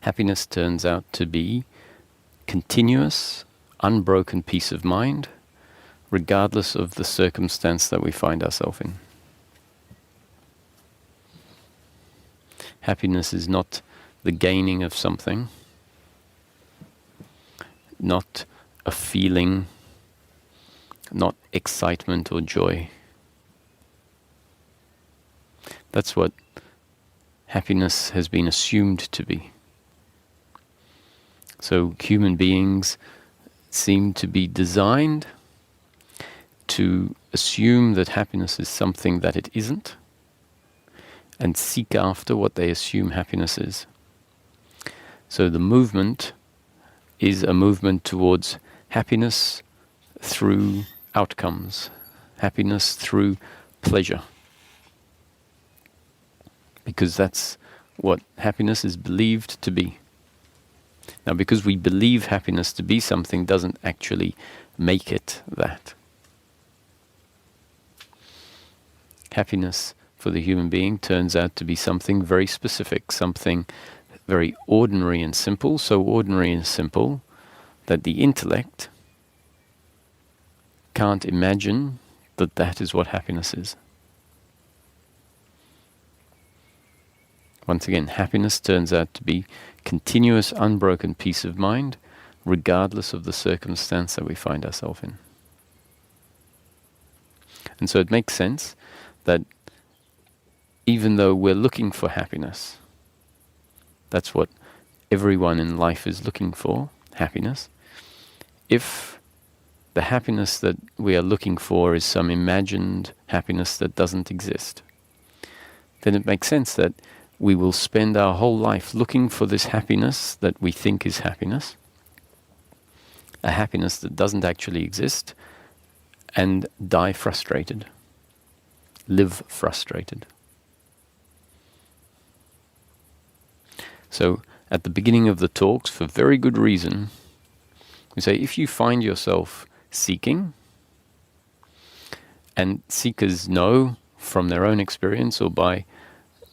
happiness turns out to be continuous, unbroken peace of mind, regardless of the circumstance that we find ourselves in. Happiness is not the gaining of something, not a feeling, not excitement or joy. That's what happiness has been assumed to be. So human beings seem to be designed to assume that happiness is something that it isn't, and seek after what they assume happiness is. So the movement is a movement towards happiness through outcomes, happiness through pleasure. Because that's what happiness is believed to be. Now, because we believe happiness to be something doesn't actually make it that. Happiness for the human being turns out to be something very specific, something very ordinary and simple, so ordinary and simple that the intellect can't imagine that that is what happiness is. Once again, happiness turns out to be continuous, unbroken peace of mind, regardless of the circumstance that we find ourselves in. And so it makes sense that even though we're looking for happiness, that's what everyone in life is looking for, happiness. If the happiness that we are looking for is some imagined happiness that doesn't exist, then it makes sense that we will spend our whole life looking for this happiness that we think is happiness, a happiness that doesn't actually exist, and die frustrated, live frustrated. So at the beginning of the talks, for very good reason, we say if you find yourself seeking, and seekers know from their own experience or by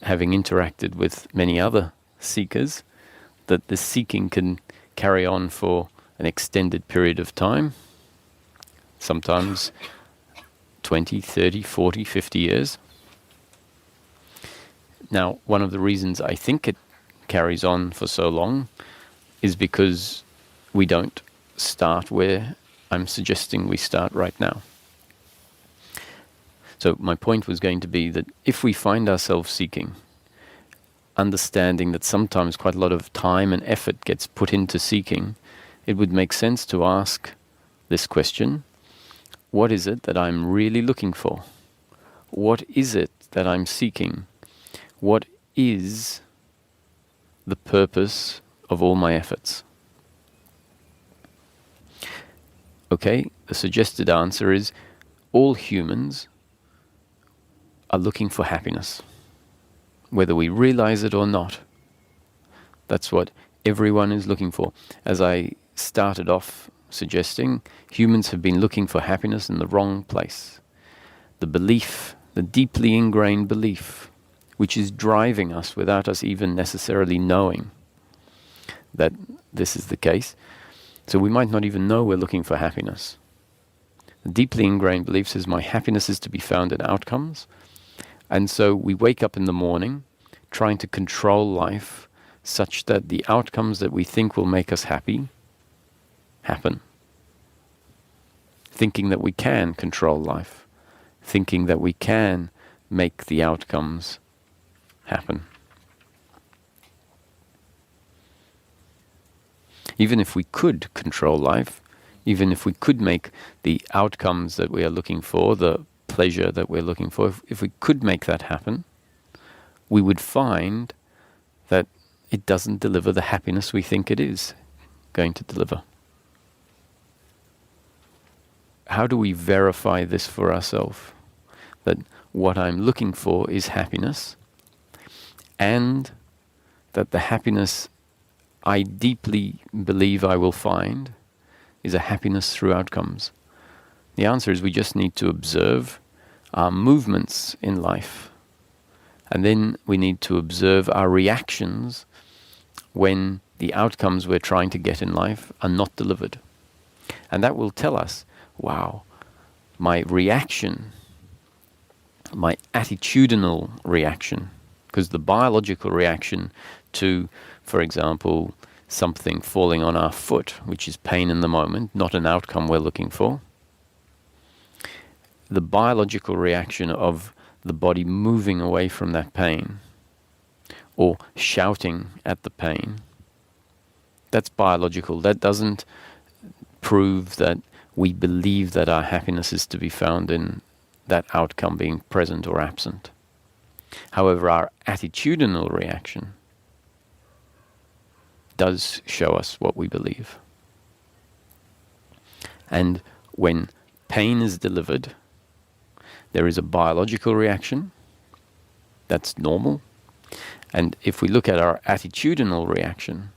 having interacted with many other seekers, that this seeking can carry on for an extended period of time, sometimes 20, 30, 40, 50 years. Now, one of the reasons I think it carries on for so long is because we don't start where I'm suggesting we start right now. So my point was going to be that if we find ourselves seeking, understanding that sometimes quite a lot of time and effort gets put into seeking, it would make sense to ask this question: what is it that I'm really looking for? What is it that I'm seeking? What is the purpose of all my efforts? Okay, the suggested answer is all humans are looking for happiness, whether we realize it or not. That's what everyone is looking for. As I started off suggesting, humans have been looking for happiness in the wrong place. The belief, the deeply ingrained belief, which is driving us without us even necessarily knowing that this is the case. So we might not even know we're looking for happiness. The deeply ingrained belief says my happiness is to be found in outcomes. And so we wake up in the morning trying to control life such that the outcomes that we think will make us happy happen. Thinking that we can control life. Thinking that we can make the outcomes happen. Even if we could control life, even if we could make the outcomes that we are looking for, the pleasure that we're looking for, if we could make that happen, we would find that it doesn't deliver the happiness we think it is going to deliver. How do we verify this for ourselves? That what I'm looking for is happiness, and that the happiness I deeply believe I will find is a happiness through outcomes. The answer is we just need to observe our movements in life. And then we need to observe our reactions when the outcomes we're trying to get in life are not delivered. And that will tell us, wow, my reaction, my attitudinal reaction, because the biological reaction to, for example, something falling on our foot, which is pain in the moment, not an outcome we're looking for, the biological reaction of the body moving away from that pain or shouting at the pain, that's biological. That doesn't prove that we believe that our happiness is to be found in that outcome being present or absent. However, our attitudinal reaction does show us what we believe. And when pain is delivered, there is a biological reaction. That's normal. And if we look at our attitudinal reaction,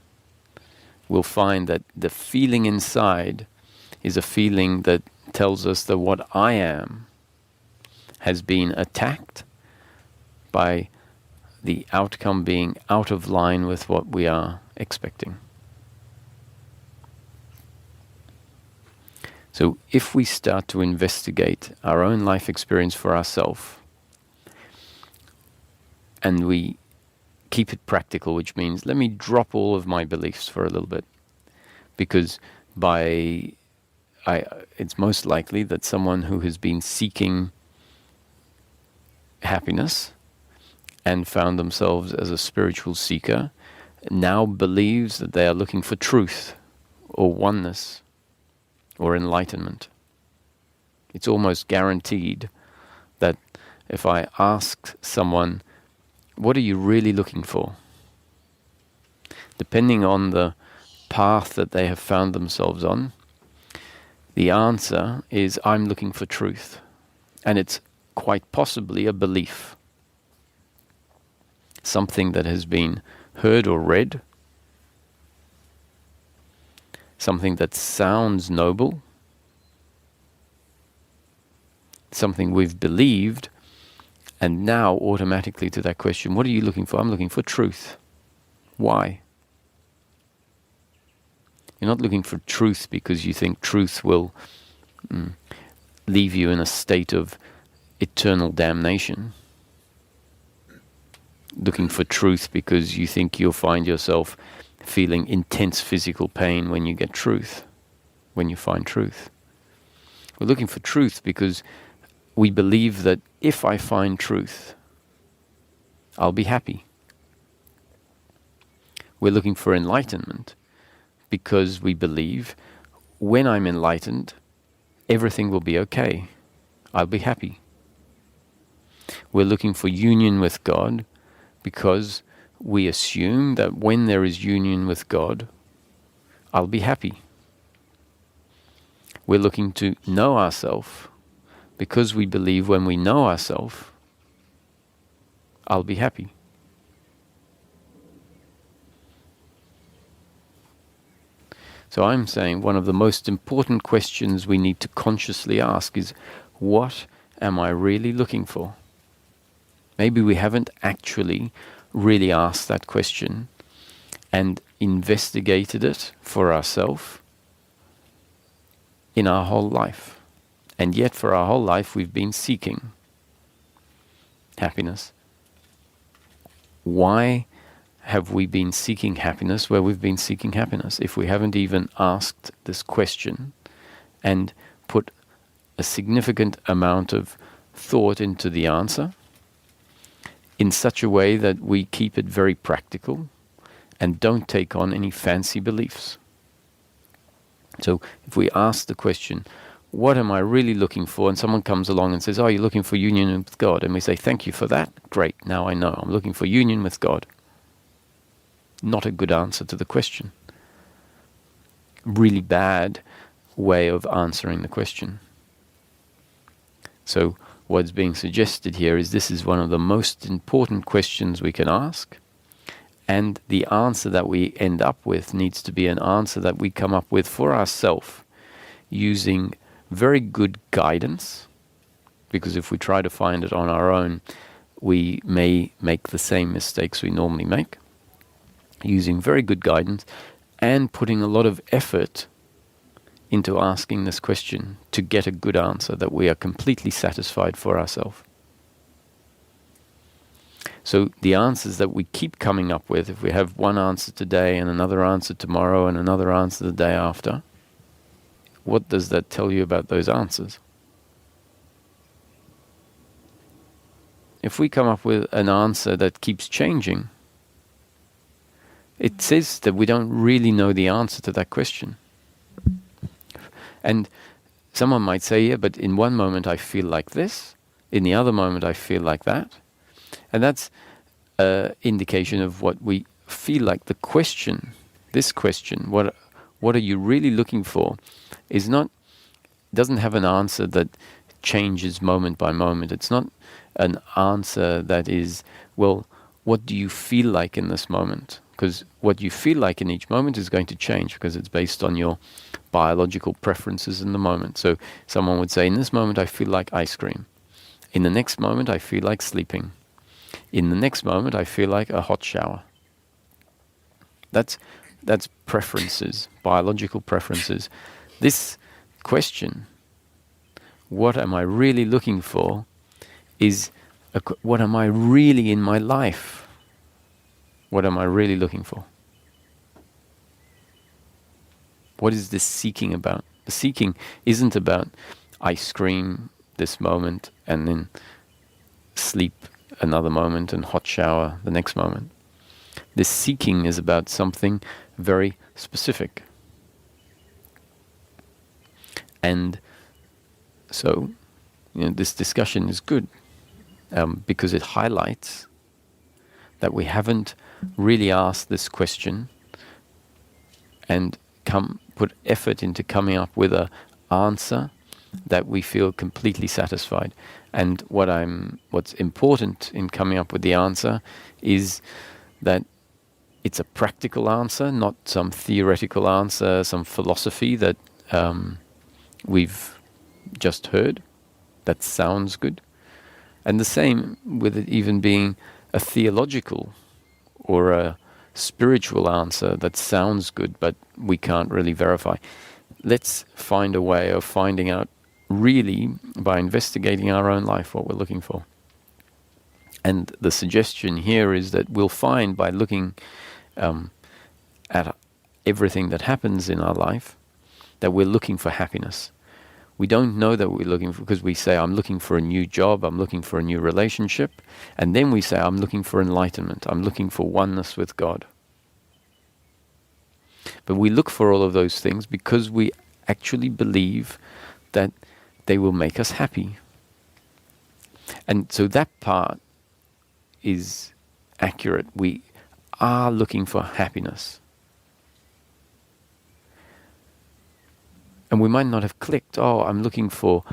we'll find that the feeling inside is a feeling that tells us that what I am has been attacked by the outcome being out of line with what we are expecting. So if we start to investigate our own life experience for ourselves, and we keep it practical, which means let me drop all of my beliefs for a little bit, because it's most likely that someone who has been seeking happiness and found themselves as a spiritual seeker now believes that they are looking for truth or oneness or enlightenment. It's almost guaranteed that if I ask someone, what are you really looking for? Depending on the path that they have found themselves on, the answer is, I'm looking for truth. And it's quite possibly a belief. Something that has been heard or read. Something that sounds noble. Something we've believed. And now automatically to that question, what are you looking for? I'm looking for truth. Why? You're not looking for truth because you think truth will leave you in a state of eternal damnation. Looking for truth because you think you'll find yourself feeling intense physical pain when you get truth, when you find truth. We're looking for truth because we believe that if I find truth, I'll be happy. We're looking for enlightenment because we believe when I'm enlightened, everything will be okay. I'll be happy. We're looking for union with God because we assume that when there is union with God, I'll be happy. We're looking to know ourselves because we believe when we know ourselves, I'll be happy. So I'm saying one of the most important questions we need to consciously ask is, what am I really looking for? Maybe we haven't actually really asked that question and investigated it for ourselves in our whole life. And yet for our whole life we've been seeking happiness. Why have we been seeking happiness where we've been seeking happiness if we haven't even asked this question and put a significant amount of thought into the answer in such a way that we keep it very practical and don't take on any fancy beliefs? So if we ask the question, what am I really looking for? And someone comes along and says, oh, you're looking for union with God. And we say, thank you for that. Great, now I know. I'm looking for union with God. Not a good answer to the question. Really bad way of answering the question. So what's being suggested here is this is one of the most important questions we can ask. And the answer that we end up with needs to be an answer that we come up with for ourselves using very good guidance. Because if we try to find it on our own, we may make the same mistakes we normally make. using very good guidance, and putting a lot of effort into asking this question to get a good answer that we are completely satisfied for ourselves. So the answers that we keep coming up with, if we have one answer today and another answer tomorrow and another answer the day after, what does that tell you about those answers? If we come up with an answer that keeps changing, it says that we don't really know the answer to that question. And someone might say, yeah, but in one moment I feel like this, in the other moment I feel like that. And that's an indication of what we feel like. The question, this question, what are you really looking for, doesn't have an answer that changes moment by moment. It's not an answer that is, well, what do you feel like in this moment? Because what you feel like in each moment is going to change because it's based on your biological preferences in the moment. So someone would say, in this moment I feel like ice cream. In the next moment I feel like sleeping. In the next moment I feel like a hot shower. That's preferences, biological preferences. This question, what am I really looking for, is what am I really in my life? What am I really looking for? What is this seeking about? The seeking isn't about ice cream this moment and then sleep another moment and hot shower the next moment. This seeking is about something very specific. And so, this discussion is good because it highlights that we haven't really asked this question and put effort into coming up with an answer that we feel completely satisfied. And what's important in coming up with the answer is that it's a practical answer, not some theoretical answer, some philosophy that we've just heard that sounds good. And the same with it even being a theological or a spiritual answer that sounds good, but we can't really verify. Let's find a way of finding out really by investigating our own life what we're looking for. And the suggestion here is that we'll find by looking at everything that happens in our life that we're looking for happiness. We don't know that we're looking for, because we say, I'm looking for a new job, I'm looking for a new relationship, and then we say, I'm looking for enlightenment, I'm looking for oneness with God. But we look for all of those things because we actually believe that they will make us happy. And so that part is accurate. We are looking for happiness. And we might not have clicked, I'm looking for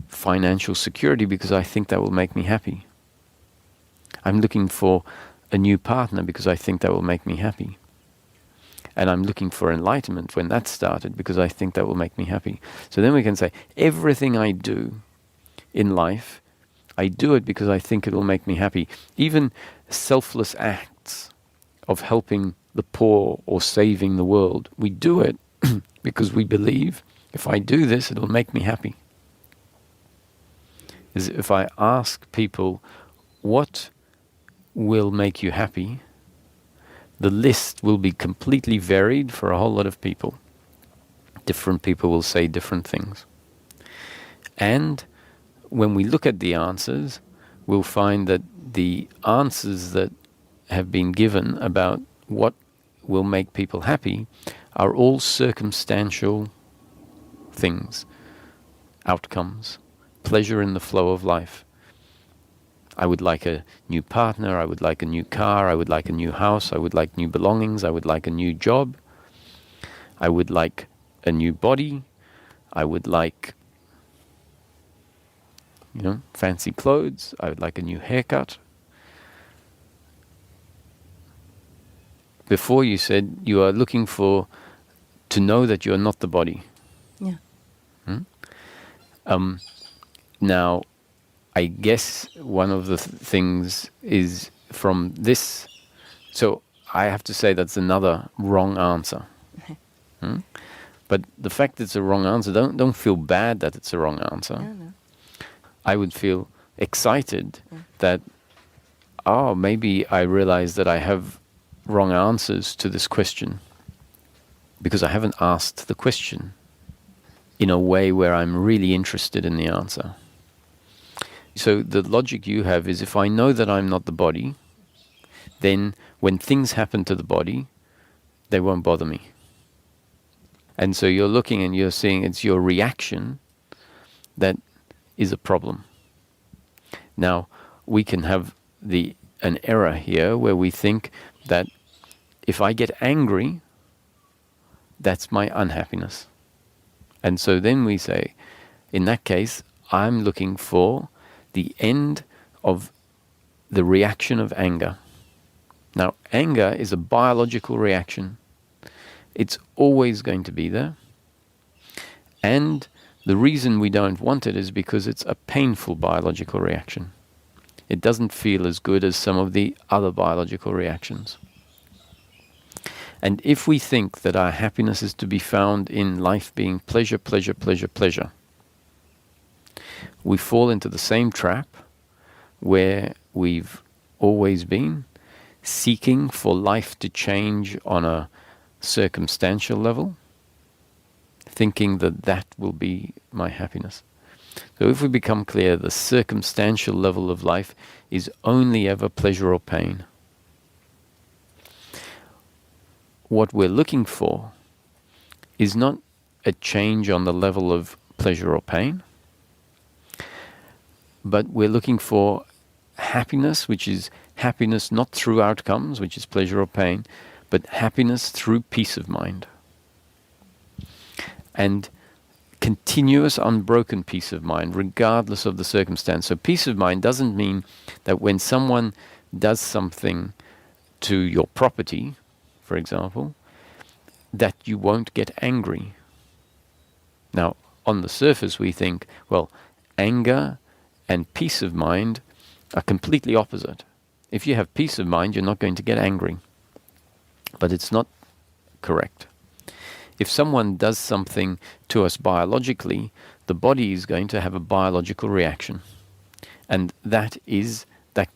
financial security because I think that will make me happy. I'm looking for a new partner because I think that will make me happy. And I'm looking for enlightenment when that started because I think that will make me happy. So then we can say, everything I do in life, I do it because I think it will make me happy. Even selfless acts of helping the poor or saving the world, we do it because we believe if I do this, it'll make me happy. If I ask people, what will make you happy, the list will be completely varied for a whole lot of people. Different people will say different things. And when we look at the answers, we'll find that the answers that have been given about what will make people happy are all circumstantial things, outcomes, pleasure in the flow of life. I would like a new partner, I would like a new car, I would like a new house, I would like new belongings, I would like a new job, I would like a new body, I would like, fancy clothes, I would like a new haircut. Before you said you are looking to know that you are not the body. Yeah. Now, I guess one of the things is from this. So I have to say that's another wrong answer. Hmm? But the fact that it's a wrong answer, don't feel bad that it's a wrong answer. No. I would feel excited that, oh, maybe I realize that I have wrong answers to this question because I haven't asked the question in a way where I'm really interested in the answer. So the logic you have is, if I know that I'm not the body, then when things happen to the body, they won't bother me. And so you're looking and you're seeing it's your reaction that is a problem. Now, we can have an error here where we think that if I get angry, that's my unhappiness. And so then we say, in that case, I'm looking for the end of the reaction of anger. Now, anger is a biological reaction. It's always going to be there. And the reason we don't want it is because it's a painful biological reaction. It doesn't feel as good as some of the other biological reactions. And if we think that our happiness is to be found in life being pleasure, pleasure, pleasure, pleasure, we fall into the same trap where we've always been, seeking for life to change on a circumstantial level, thinking that that will be my happiness. So if we become clear, the circumstantial level of life is only ever pleasure or pain. What we're looking for is not a change on the level of pleasure or pain, but we're looking for happiness, which is happiness not through outcomes, which is pleasure or pain, but happiness through peace of mind. And continuous, unbroken peace of mind, regardless of the circumstance. So peace of mind doesn't mean that when someone does something to your property, for example, that you won't get angry. Now, on the surface we think, well, anger and peace of mind are completely opposite. If you have peace of mind, you're not going to get angry. But it's not correct. If someone does something to us biologically, the body is going to have a biological reaction. And that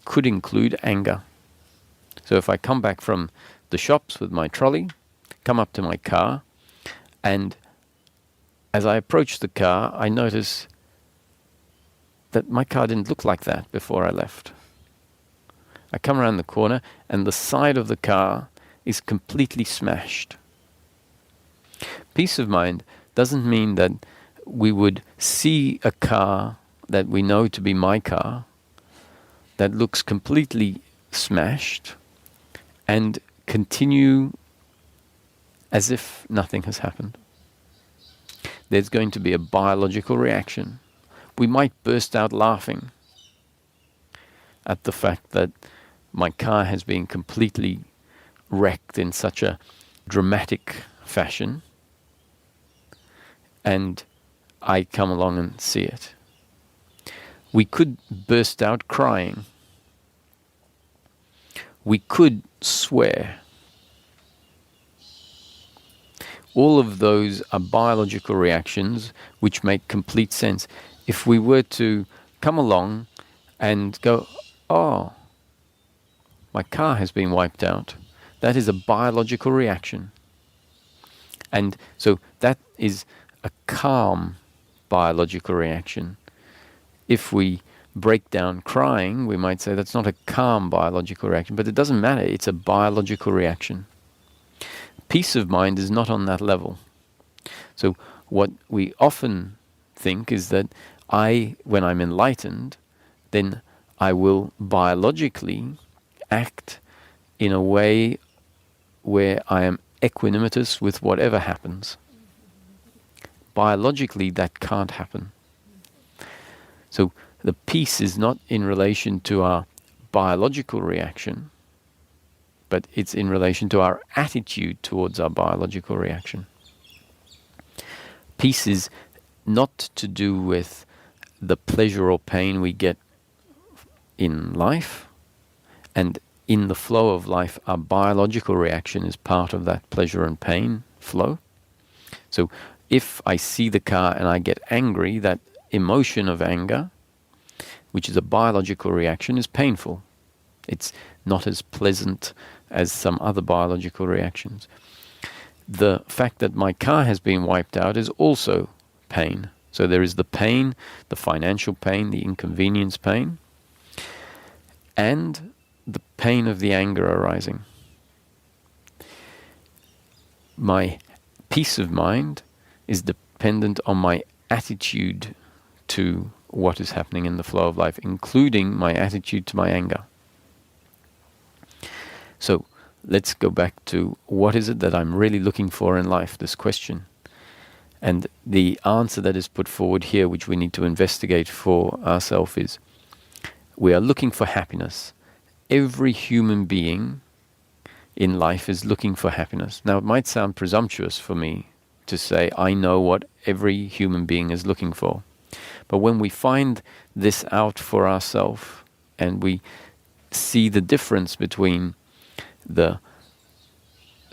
could include anger. So if I come back from the shops with my trolley, come up to my car, and as I approach the car, I notice that my car didn't look like that before I left. I come around the corner, and the side of the car is completely smashed. Peace of mind doesn't mean that we would see a car that we know to be my car that looks completely smashed and continue as if nothing has happened. There's going to be a biological reaction. We might burst out laughing at the fact that my car has been completely wrecked in such a dramatic fashion, and I come along and see it. We could burst out crying. We could swear. All of those are biological reactions which make complete sense. If we were to come along and go, oh, my car has been wiped out, that is a biological reaction. And so that is a calm biological reaction. If we break down crying, we might say that's not a calm biological reaction, but it doesn't matter, it's a biological reaction. Peace of mind is not on that level. So what we often think is that when I'm enlightened, then I will biologically act in a way where I am equanimitous with whatever happens. Biologically, that can't happen. So the peace is not in relation to our biological reaction, but it's in relation to our attitude towards our biological reaction. Peace is not to do with the pleasure or pain we get in life, and in the flow of life, our biological reaction is part of that pleasure and pain flow. So if I see the car and I get angry, that emotion of anger, which is a biological reaction, is painful. It's not as pleasant as some other biological reactions. The fact that my car has been wiped out is also pain. So there is the pain, the financial pain, the inconvenience pain, and the pain of the anger arising. My peace of mind is dependent on my attitude to what is happening in the flow of life, including my attitude to my anger. So let's go back to what is it that I'm really looking for in life, this question. And the answer that is put forward here, which we need to investigate for ourselves, is we are looking for happiness. Every human being in life is looking for happiness. Now, it might sound presumptuous for me to say I know what every human being is looking for. But when we find this out for ourselves and we see the difference between the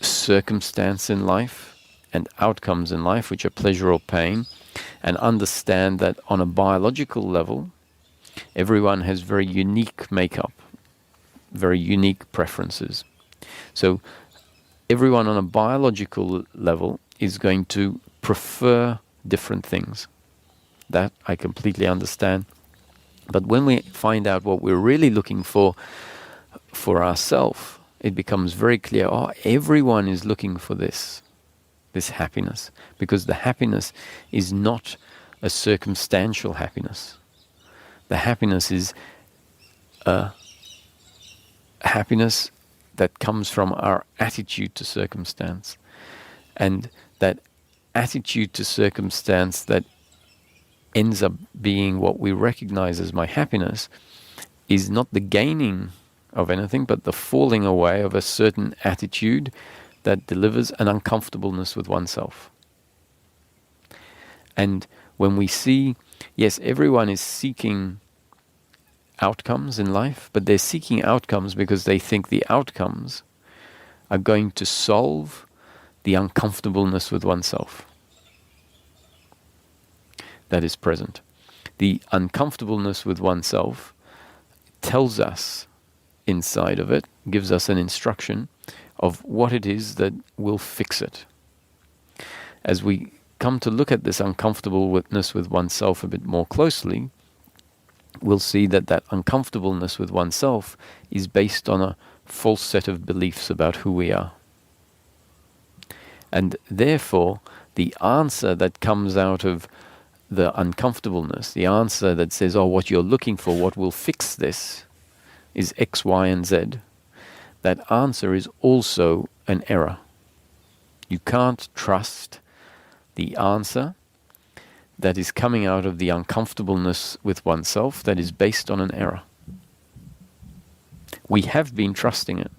circumstance in life and outcomes in life, which are pleasure or pain, and understand that on a biological level, everyone has very unique makeup, very unique preferences. So everyone on a biological level is going to prefer different things. That I completely understand. But when we find out what we're really looking for ourselves, it becomes very clear, everyone is looking for this happiness, because the happiness is not a circumstantial happiness. The happiness is a happiness that comes from our attitude to circumstance. And that attitude to circumstance that ends up being what we recognize as my happiness is not the gaining of anything, but the falling away of a certain attitude that delivers an uncomfortableness with oneself. And when we see, yes, everyone is seeking outcomes in life, but they're seeking outcomes because they think the outcomes are going to solve the uncomfortableness with oneself that is present. The uncomfortableness with oneself tells us inside of it, gives us an instruction of what it is that will fix it. As we come to look at this uncomfortableness with oneself a bit more closely, we'll see that that uncomfortableness with oneself is based on a false set of beliefs about who we are. And therefore, the answer that comes out of the uncomfortableness, the answer that says, what you're looking for, what will fix this, is X, Y, and Z. That answer is also an error. You can't trust the answer that is coming out of the uncomfortableness with oneself that is based on an error. We have been trusting it.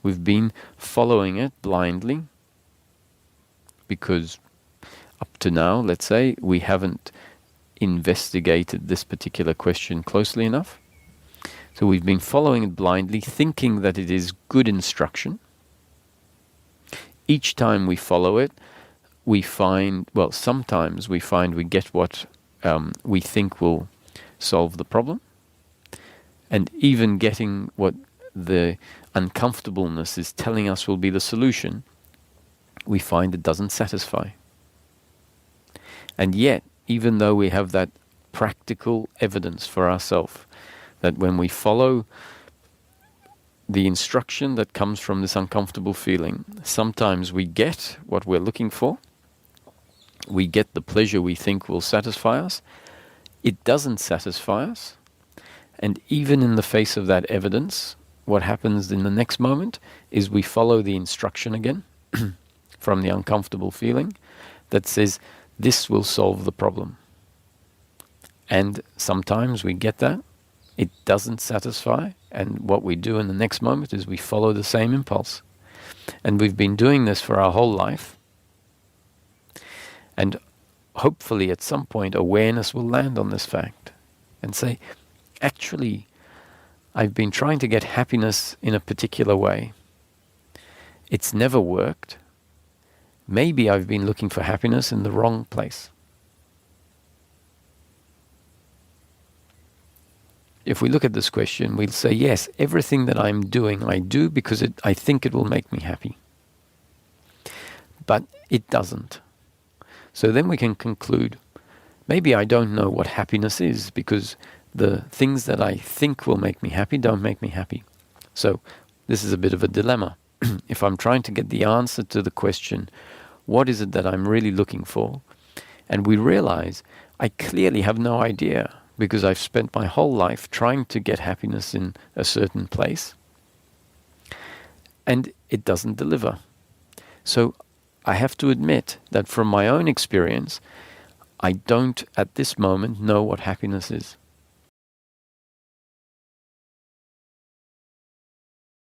We've been following it blindly because up to now, let's say, we haven't investigated this particular question closely enough. So we've been following it blindly, thinking that it is good instruction. Each time we follow it, we find, sometimes we find we get what we think will solve the problem. And even getting what the uncomfortableness is telling us will be the solution, we find it doesn't satisfy. And yet, even though we have that practical evidence for ourselves, that when we follow the instruction that comes from this uncomfortable feeling, sometimes we get what we're looking for. We get the pleasure we think will satisfy us. It doesn't satisfy us. And even in the face of that evidence, what happens in the next moment is we follow the instruction again from the uncomfortable feeling that says, this will solve the problem. And sometimes we get that. It doesn't satisfy. And what we do in the next moment is we follow the same impulse. And we've been doing this for our whole life. And hopefully at some point awareness will land on this fact and say, actually, I've been trying to get happiness in a particular way. It's never worked. Maybe I've been looking for happiness in the wrong place. If we look at this question, we'll say, yes, everything that I'm doing, I do because I think it will make me happy. But it doesn't. So then we can conclude, maybe I don't know what happiness is because the things that I think will make me happy don't make me happy. So this is a bit of a dilemma. If I'm trying to get the answer to the question, what is it that I'm really looking for? And we realize I clearly have no idea because I've spent my whole life trying to get happiness in a certain place and it doesn't deliver. So I have to admit that from my own experience, I don't at this moment know what happiness is.